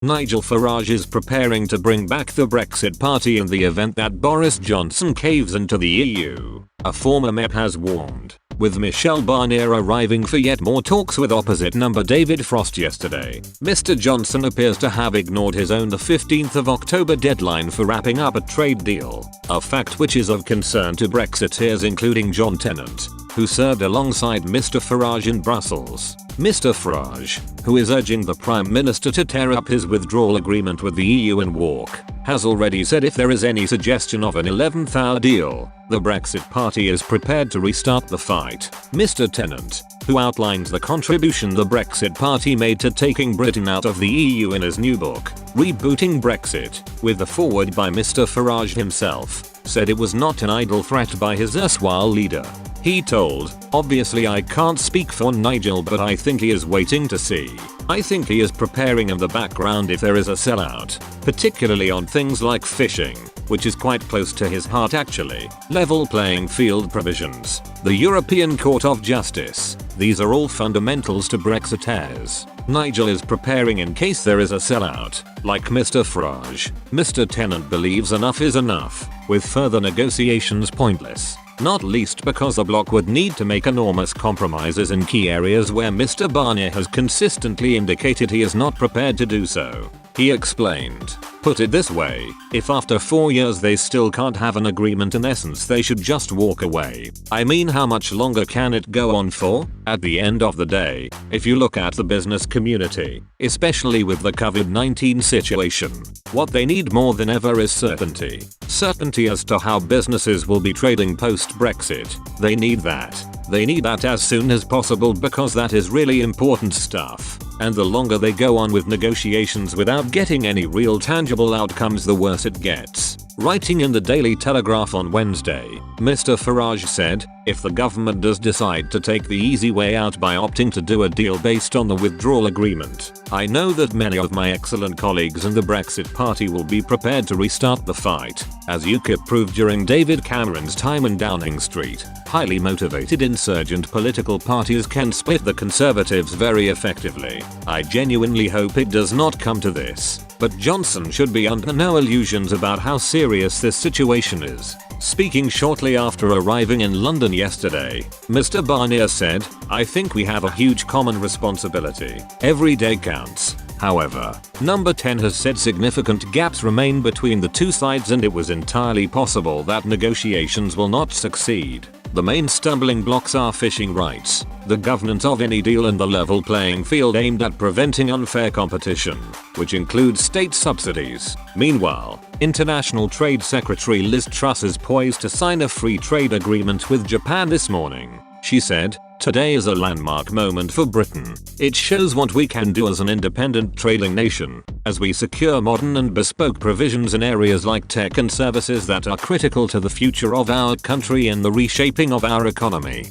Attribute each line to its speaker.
Speaker 1: Nigel Farage is preparing to bring back the Brexit Party in the event that Boris Johnson caves into the EU, a former MEP has warned, with Michel Barnier arriving for yet more talks with opposite number David Frost yesterday. Mr. Johnson appears to have ignored his own 15th of October deadline for wrapping up a trade deal, a fact which is of concern to Brexiteers including John Tennant, who served alongside Mr. Farage in Brussels. Mr. Farage, who is urging the Prime Minister to tear up his withdrawal agreement with the EU and walk, has already said if there is any suggestion of an 11th hour deal, the Brexit Party is prepared to restart the fight. Mr. Tennant, who outlines the contribution the Brexit Party made to taking Britain out of the EU in his new book, Rebooting Brexit, with the foreword by Mr. Farage himself, said it was not an idle threat by his erstwhile leader. He told, "Obviously I can't speak for Nigel, but I think he is waiting to see. I think he is preparing in the background if there is a sellout, particularly on things like fishing, which is quite close to his heart actually, level playing field provisions, the European Court of Justice. These are all fundamentals to Brexiteers. Nigel is preparing in case there is a sellout, like Mr. Farage. Mr. Tennant believes enough is enough, with further negotiations pointless. Not least because the bloc would need to make enormous compromises in key areas where Mr. Barnier has consistently indicated he is not prepared to do so." He explained, "Put it this way, if after 4 years they still can't have an agreement, in essence they should just walk away. I mean, how much longer can it go on for? At the end of the day, if you look at the business community, especially with the COVID-19 situation, what they need more than ever is certainty. Certainty as to how businesses will be trading post-Brexit. They need that. They need that as soon as possible because that is really important stuff. And the longer they go on with negotiations without getting any real tangible outcomes, the worse it gets." Writing in the Daily Telegraph on Wednesday, Mr. Farage said, "If the government does decide to take the easy way out by opting to do a deal based on the withdrawal agreement, I know that many of my excellent colleagues in the Brexit Party will be prepared to restart the fight, as UKIP proved during David Cameron's time in Downing Street. Highly motivated insurgent political parties can split the Conservatives very effectively. I genuinely hope it does not come to this, but Johnson should be under no illusions about how serious this situation is." Speaking shortly after arriving in London yesterday, Mr. Barnier said, "I think we have a huge common responsibility. Every day counts." However, number 10 has said significant gaps remain between the two sides and it was entirely possible that negotiations will not succeed. The main stumbling blocks are fishing rights, the governance of any deal, and the level playing field aimed at preventing unfair competition, which includes state subsidies. Meanwhile, International Trade Secretary Liz Truss is poised to sign a free trade agreement with Japan this morning. She said, "Today is a landmark moment for Britain. It shows what we can do as an independent trading nation, as we secure modern and bespoke provisions in areas like tech and services that are critical to the future of our country and the reshaping of our economy."